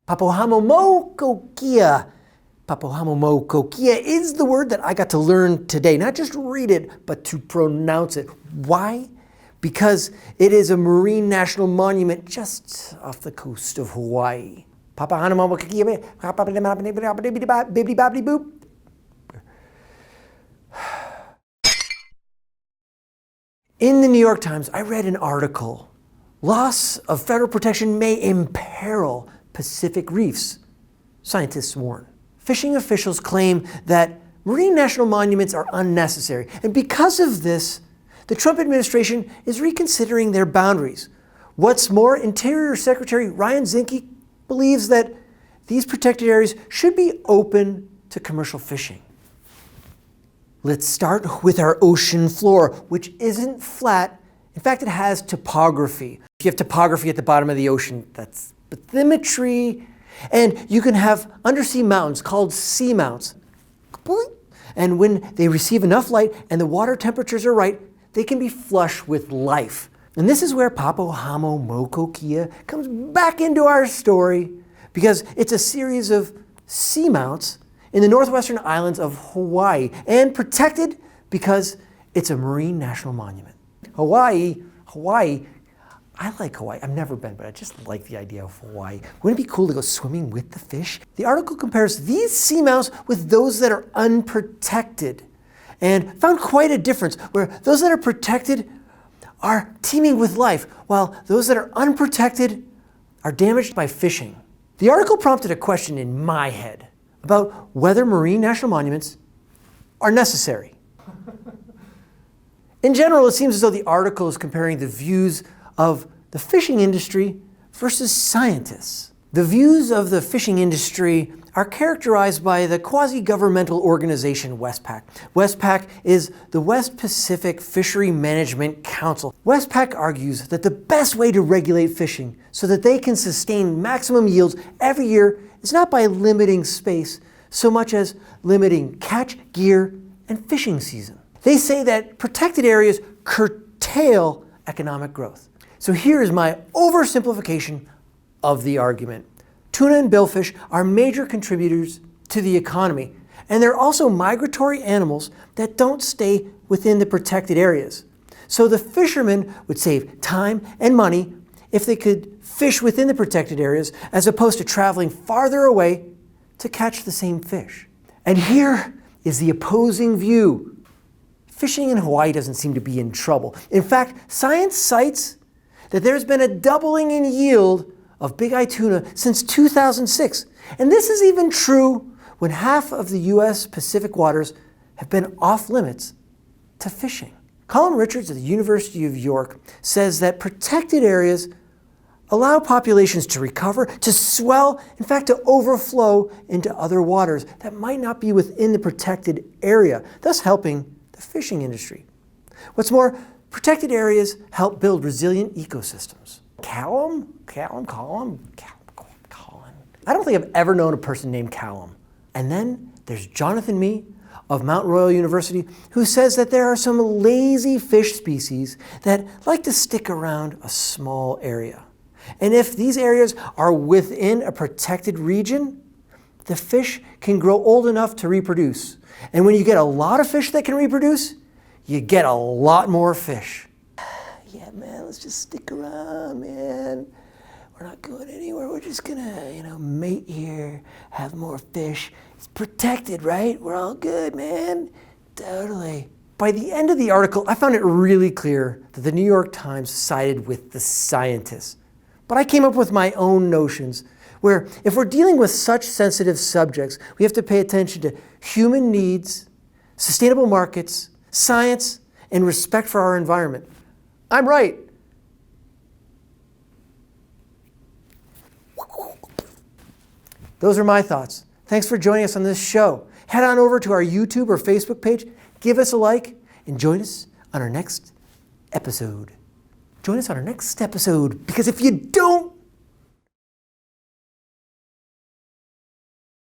Papahanaumokuakea. Papahanaumokuakea is the word that I got to learn today. Not just read it, but to pronounce it. Why? Because it is a marine national monument just off the coast of Hawaii. Papahanaumokuakea. In the New York Times, I read an article. Loss of federal protection may imperil Pacific reefs, scientists warn. Fishing officials claim that marine national monuments are unnecessary, and because of this, the Trump administration is reconsidering their boundaries. What's more, Interior Secretary Ryan Zinke believes that these protected areas should be open to commercial fishing. Let's start with our ocean floor, which isn't flat. In fact, it has topography. If you have topography at the bottom of the ocean, that's bathymetry. And you can have undersea mountains called seamounts. And when they receive enough light and the water temperatures are right, they can be flush with life. And this is where Papahanaumokuakea comes back into our story, because it's a series of seamounts in the northwestern islands of Hawaii, and protected because it's a marine national monument. Hawaii, I like Hawaii. I've never been, but I just like the idea of Hawaii. Wouldn't it be cool to go swimming with the fish? The article compares these seamounts with those that are unprotected, and found quite a difference, where those that are protected are teeming with life, while those that are unprotected are damaged by fishing. The article prompted a question in my head about whether marine national monuments are necessary. In general, it seems as though the article is comparing the views of the fishing industry versus scientists. The views of the fishing industry are characterized by the quasi-governmental organization Westpac. Westpac is the West Pacific Fishery Management Council. Westpac argues that the best way to regulate fishing so that they can sustain maximum yields every year is not by limiting space so much as limiting catch, gear, and fishing season. They say that protected areas curtail economic growth. So here is my oversimplification of the argument. Tuna and billfish are major contributors to the economy, and they're also migratory animals that don't stay within the protected areas. So the fishermen would save time and money if they could fish within the protected areas as opposed to traveling farther away to catch the same fish. And here is the opposing view. Fishing in Hawaii doesn't seem to be in trouble. In fact, science cites that there's been a doubling in yield of big-eye tuna since 2006. And this is even true when half of the US Pacific waters have been off limits to fishing. Callum Richards of the University of York says that protected areas allow populations to recover, to swell, in fact to overflow into other waters that might not be within the protected area, thus helping the fishing industry. What's more, protected areas help build resilient ecosystems. Callum. I don't think I've ever known a person named Callum. And then there's Jonathan Mee of Mount Royal University, who says that there are some lazy fish species that like to stick around a small area. And if these areas are within a protected region, the fish can grow old enough to reproduce. And when you get a lot of fish that can reproduce, you get a lot more fish. Yeah, man, let's just stick around, man. We're not going anywhere. We're just gonna, mate here, have more fish. It's protected, right? We're all good, man. Totally. By the end of the article, I found it really clear that the New York Times sided with the scientists. But I came up with my own notions, where if we're dealing with such sensitive subjects, we have to pay attention to human needs, sustainable markets, science, and respect for our environment. I'm right. Those are my thoughts. Thanks for joining us on this show. Head on over to our YouTube or Facebook page, give us a like, and join us on our next episode. Join us on our next episode, because if you don't